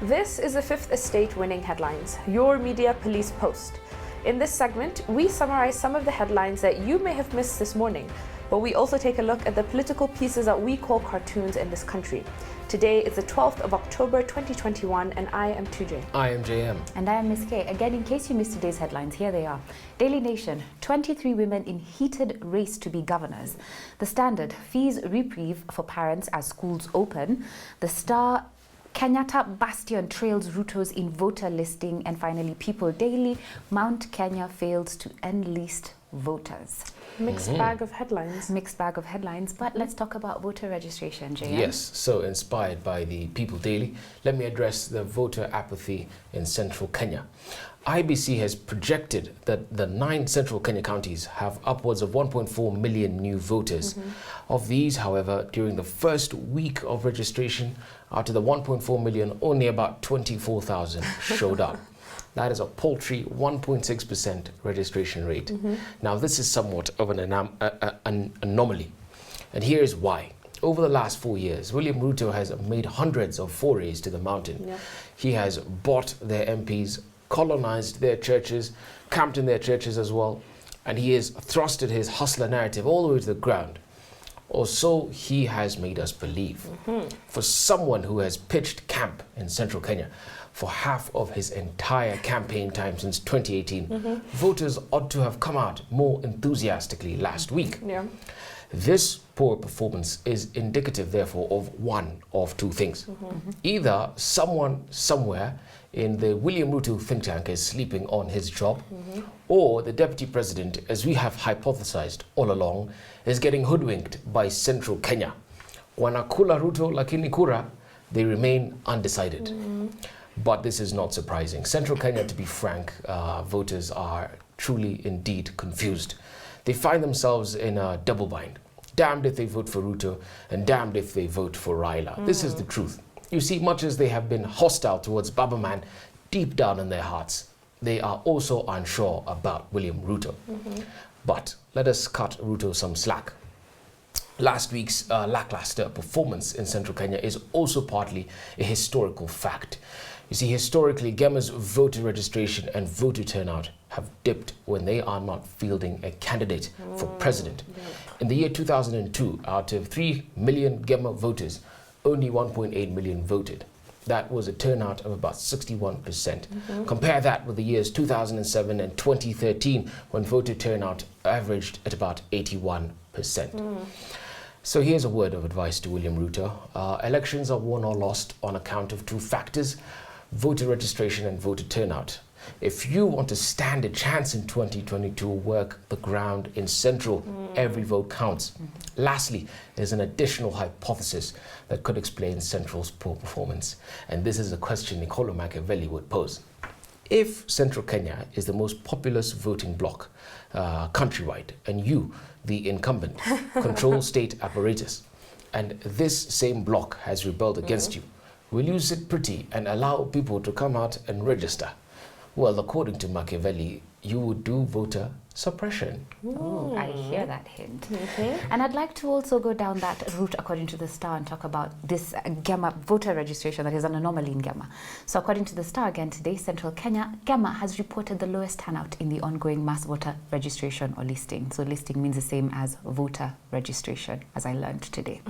This is the Fifth Estate Winning Headlines, your media police post. In this segment, we summarize some of the headlines that you may have missed this morning, but we also take a look at the political pieces that we call cartoons in this country. Today is the 12th of October 2021, and I am 2J. I am JM. And I am Miss K. Again, in case you missed today's headlines, here they are. Daily Nation, 23 women in heated race to be governors. The Standard, fees reprieve for parents as schools open. The Star, Kenyatta bastion trails Ruto's in voter listing. And finally, People Daily, Mount Kenya fails to enlist voters. Mixed bag of headlines. Mixed bag of headlines, but let's talk about voter registration, JM. Yes, so inspired by the People Daily, let me address the voter apathy in central Kenya. IBC has projected that the 9 central Kenya counties have upwards of 1.4 million new voters. Of these, however, during the first week of registration, out of the 1.4 million, only about 24,000 showed up. That is a paltry 1.6% registration rate. Now, this is somewhat of an anomaly. And here's why. Over the last 4 years, William Ruto has made hundreds of forays to the mountain. Yep. He has bought their MPs, colonized their churches, camped in their churches as well, and he has thrusted his hustler narrative all the way to the ground. Or so he has made us believe. For someone who has pitched camp in central Kenya for half of his entire campaign time since 2018, voters ought to have come out more enthusiastically last week. Yeah. This poor performance is indicative, therefore, of one of two things. Either someone somewhere in the William Ruto think tank is sleeping on his job, or the deputy president, as we have hypothesized all along, is getting hoodwinked by central Kenya. Wanakula Ruto lakini kura, they remain undecided. But this is not surprising. Central Kenya, to be frank, voters are truly indeed confused. They find themselves in a double bind. Damned if they vote for Ruto and damned if they vote for Raila. This is the truth. You see, much as they have been hostile towards Baba Man, deep down in their hearts, they are also unsure about William Ruto. But let us cut Ruto some slack. Last week's lackluster performance in central Kenya is also partly a historical fact. You see, historically, GEMA's voter registration and voter turnout have dipped when they are not fielding a candidate for president. In the year 2002, out of 3 million GEMA voters, only 1.8 million voted. That was a turnout of about 61%. Compare that with the years 2007 and 2013, when voter turnout averaged at about 81%. So here's a word of advice to William Ruto. Elections are won or lost on account of 2 factors: voter registration and voter turnout. If you want to stand a chance in 2022, work the ground in Central. Every vote counts. Lastly, there's an additional hypothesis that could explain Central's poor performance. And this is a question Niccolo Machiavelli would pose. If Central Kenya is the most populous voting bloc countrywide, and you, the incumbent, control state apparatus, and this same bloc has rebelled against you, will you sit pretty and allow people to come out and register? Well, according to Machiavelli, you would do voter suppression. Oh, I hear that hint. And I'd like to also go down that route according to the Star and talk about this GEMA voter registration that is an anomaly in GEMA. So according to the Star again today, Central Kenya, GEMA has reported the lowest turnout in the ongoing mass voter registration or listing. So listing means the same as voter registration, as I learned today.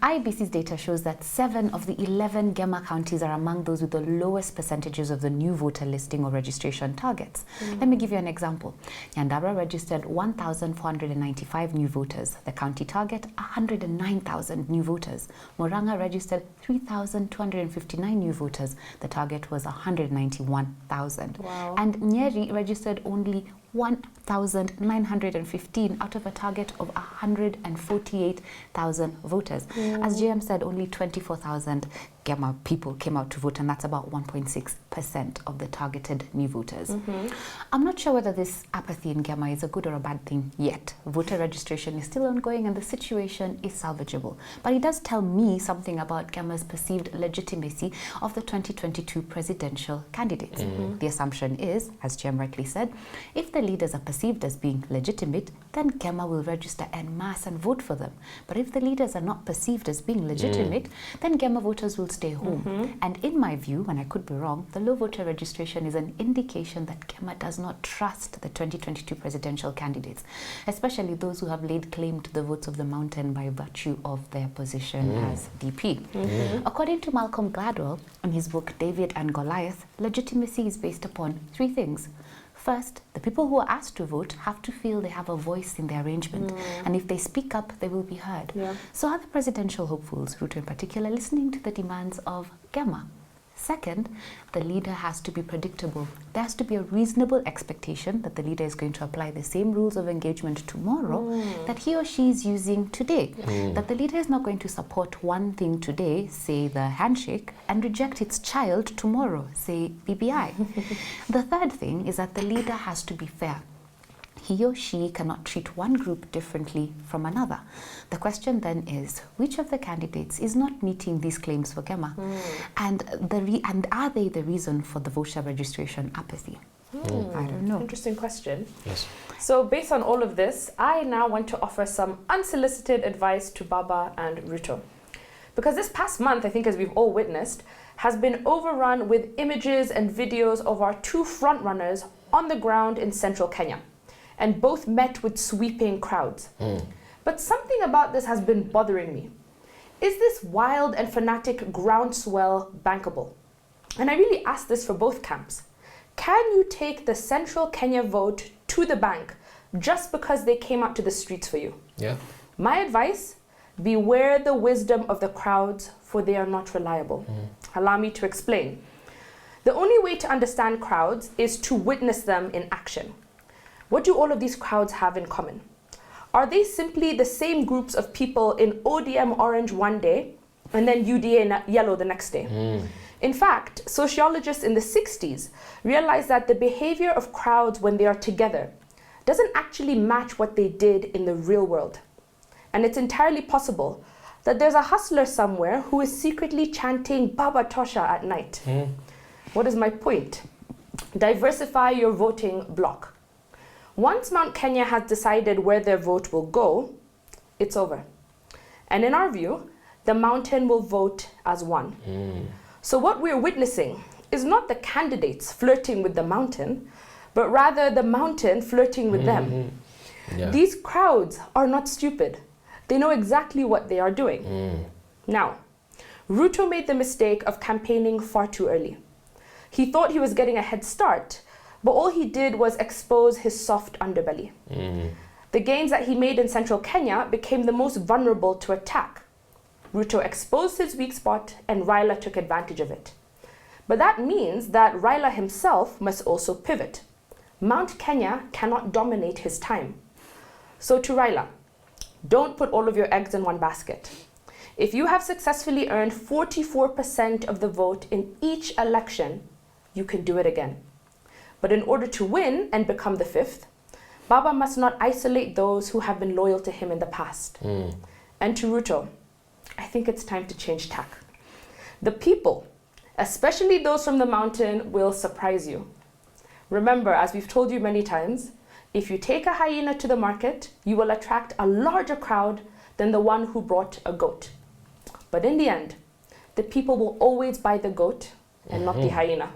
IBC's data shows that 7 of the 11 GEMA counties are among those with the lowest percentages of the new voter listing or registration targets. Let me give you an example. Nyandabra registered 1,495 new voters. The county target, 109,000 new voters. Murang'a registered 3,259 new voters. The target was 191,000. Wow. And Nyeri registered only 1,915 out of a target of 148,000 voters. As JM said, only 24,000 GEMA people came out to vote, and that's about 1.6% of the targeted new voters. I'm not sure whether this apathy in GEMA is a good or a bad thing yet. Voter registration is still ongoing and the situation is salvageable. But it does tell me something about GEMA's perceived legitimacy of the 2022 presidential candidates. The assumption is, as JM rightly said, if the leaders are perceived as being legitimate, then GEMA will register en masse and vote for them. But if the leaders are not perceived as being legitimate, then GEMA voters will stay home. And in my view, and I could be wrong, the low voter registration is an indication that GEMA does not trust the 2022 presidential candidates, especially those who have laid claim to the votes of the mountain by virtue of their position as DP. According to Malcolm Gladwell, in his book David and Goliath, legitimacy is based upon three things. First, the people who are asked to vote have to feel they have a voice in the arrangement, and if they speak up, they will be heard. So are the presidential hopefuls, Ruto in particular, listening to the demands of GEMA? Second, the leader has to be predictable. There has to be a reasonable expectation that the leader is going to apply the same rules of engagement tomorrow that he or she is using today. That the leader is not going to support one thing today, say the handshake, and reject its child tomorrow, say BBI. The third thing is that the leader has to be fair. He or she cannot treat one group differently from another. The question then is, which of the candidates is not meeting these claims for GEMA? And are they the reason for the voter registration apathy? I don't know. Interesting question. Yes. So based on all of this, I now want to offer some unsolicited advice to Baba and Ruto. Because this past month, I think as we've all witnessed, has been overrun with images and videos of our two frontrunners on the ground in central Kenya, and both met with sweeping crowds. But something about this has been bothering me. Is this wild and fanatic groundswell bankable? And I really ask this for both camps. Can you take the central Kenya vote to the bank just because they came out to the streets for you? Yeah. My advice, beware the wisdom of the crowds, for they are not reliable. Allow me to explain. The only way to understand crowds is to witness them in action. What do all of these crowds have in common? Are they simply the same groups of people in ODM orange one day and then UDA yellow the next day? In fact, sociologists in the 60s realized that the behavior of crowds when they are together doesn't actually match what they did in the real world. And it's entirely possible that there's a hustler somewhere who is secretly chanting Baba Tosha at night. What is my point? Diversify your voting bloc. Once Mount Kenya has decided where their vote will go, it's over. And in our view, the mountain will vote as one. So what we're witnessing is not the candidates flirting with the mountain, but rather the mountain flirting with them. These crowds are not stupid. They know exactly what they are doing. Now, Ruto made the mistake of campaigning far too early. He thought he was getting a head start, but all he did was expose his soft underbelly. The gains that he made in central Kenya became the most vulnerable to attack. Ruto exposed his weak spot and Raila took advantage of it. But that means that Raila himself must also pivot. Mount Kenya cannot dominate his time. So to Raila, don't put all of your eggs in one basket. If you have successfully earned 44% of the vote in each election, you can do it again. But in order to win and become the fifth, Baba must not isolate those who have been loyal to him in the past. And to Ruto, I think it's time to change tack. The people, especially those from the mountain, will surprise you. Remember, as we've told you many times, if you take a hyena to the market, you will attract a larger crowd than the one who brought a goat. But in the end, the people will always buy the goat and not the hyena.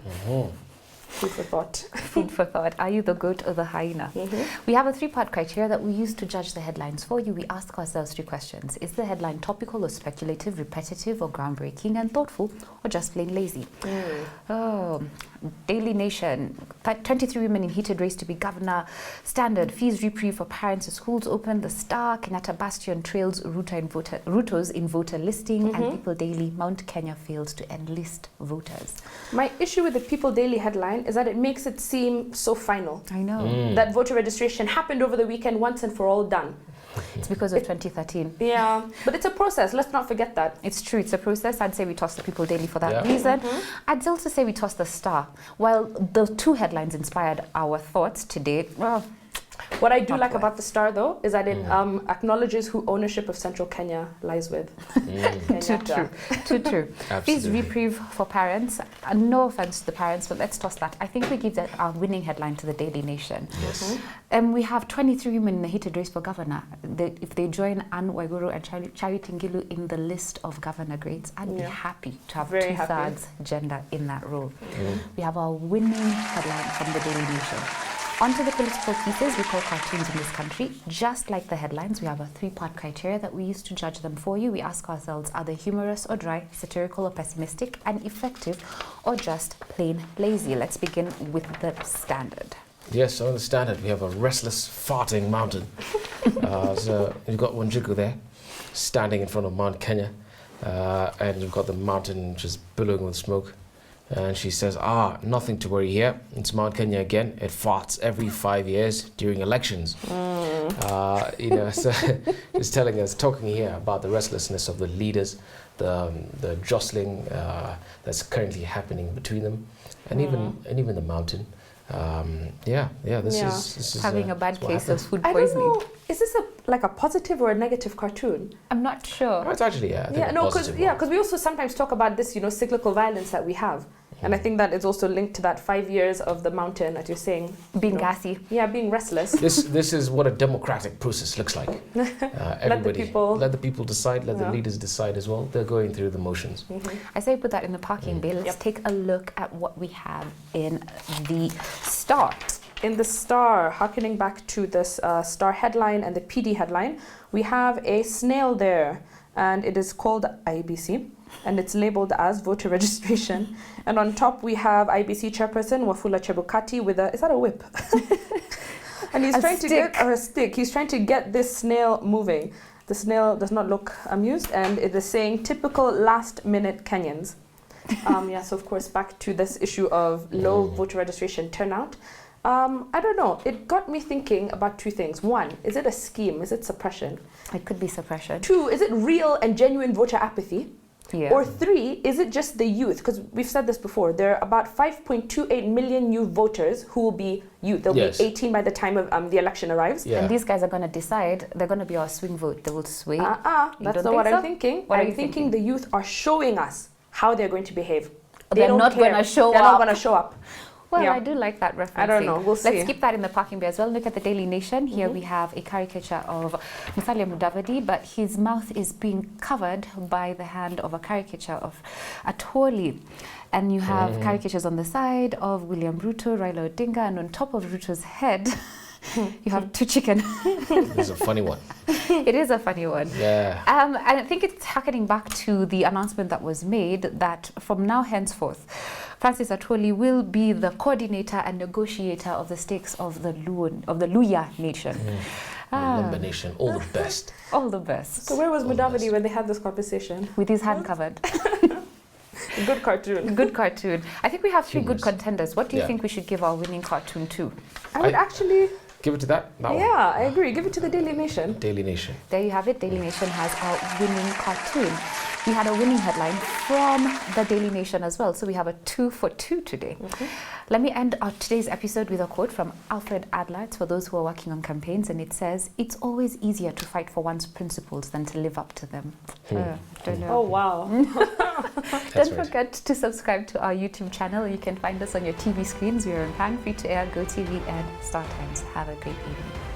Food for thought. Food for thought. Are you the goat or the hyena? We have a three-part criteria that we use to judge the headlines for you. We ask ourselves three questions. Is the headline topical or speculative, repetitive or groundbreaking, and thoughtful, or just plain lazy? Daily Nation, 23 women in heated race to be governor. Standard, fees reprieve for parents as schools open. The Star, Kenyatta Bastion trails Rutos in voter listing. And People Daily, Mount Kenya fails to enlist voters. My issue with the People Daily headline is that it makes it seem so final. I know. That voter registration happened over the weekend, once and for all done. It's because of 2013. Yeah, but it's a process. Let's not forget that. It's true. It's a process. I'd say we toss the People Daily for that reason. I'd also say we toss the Star. While the two headlines inspired our thoughts today, well, What I do Not like worth. about the Star, though, is that it acknowledges who ownership of Central Kenya lies with. Too true. Too true. Please Absolutely. reprieve for parents. No offense to the parents, but let's toss that. I think we give our winning headline to the Daily Nation. Yes. We have 23 women in a heated race for governor. If they join Anne Waiguru and Charity Ngilu in the list of governor grades, I'd be happy to have Very happy. two-thirds gender in that role. We have our winning headline from the Daily Nation. Onto the political pieces we call cartoons in this country. Just like the headlines, we have a three-part criteria that we use to judge them for you. We ask ourselves, are they humorous or dry, satirical or pessimistic, and effective, or just plain lazy? Let's begin with the Standard. Yes, on the Standard, we have a restless, farting mountain. So you've got Wanjiku there, standing in front of Mount Kenya, and you've got the mountain just billowing with smoke. And she says, nothing to worry here. It's Mount Kenya again. It farts every 5 years during elections. So it's talking here about the restlessness of the leaders, the jostling that's currently happening between them, and even the mountain. This is having a bad case of food I don't poisoning. know. Is this a positive or a negative cartoon? I'm not sure. Oh, it's actually, I think a because positive one. we also sometimes talk about this, cyclical violence that we have, and I think that is also linked to that 5 years of the mountain that you're saying. Being gassy. Yeah, being restless. This is what a democratic process looks like. Everybody, let the people decide. Let the leaders decide as well. They're going through the motions. I say put that in the parking bay. Let's take a look at what we have in the Star. In the Star, harkening back to this Star headline and the PD headline, we have a snail there, and it is called IBC, and it's labeled as voter registration. And on top, we have IBC chairperson Wafula Chebukati with is that a whip? And he's trying to get a stick. He's trying to get this snail moving. The snail does not look amused, and it is saying typical last-minute Kenyans. So of course, back to this issue of low voter registration turnout. I don't know. It got me thinking about two things. One, is it a scheme? Is it suppression? It could be suppression. Two, is it real and genuine voter apathy? Yeah. Or three, is it just the youth? Because we've said this before. There are about 5.28 million new voters who will be youth. They'll be 18 by the time of the election arrives. And these guys are going to decide. They're going to be our swing vote. They will sway. That's not what I'm thinking. I'm thinking the youth are showing us how they're going to behave. They're not going to show up. They're not going to show up. Well, I do like that reference. I don't know. We'll see. Let's keep that in the parking bay as well. Look at the Daily Nation. Here we have a caricature of Musalia Mudavadi, but his mouth is being covered by the hand of a caricature of Atwoli. And you have caricatures on the side of William Ruto, Raila Odinga, and on top of Ruto's head, you have two chicken. This is a funny one. It is a funny one. Yeah. And I think it's harkening back to the announcement that was made that from now henceforth, Francis Atwoli will be the coordinator and negotiator of the stakes of the Luya Nation. Lumber Nation, all the best. All the best. So where was Mudavadi when they had this conversation? With his hand covered. Good cartoon. Good cartoon. I think we have three good contenders. What do you think we should give our winning cartoon to? I would actually... Give it to that one. Yeah, I agree. Give it to the Daily Nation. Daily Nation. There you have it. Daily Nation has our winning cartoon. We had a winning headline from the Daily Nation as well. So we have a 2 for 2 today. Let me end today's episode with a quote from Alfred Adler. It's for those who are working on campaigns. And it says, "It's always easier to fight for one's principles than to live up to them." Don't know. Oh, wow. Don't forget to subscribe to our YouTube channel. You can find us on your TV screens. We are on Pan, Free to Air, GoTV, and Star Times. Have a great evening.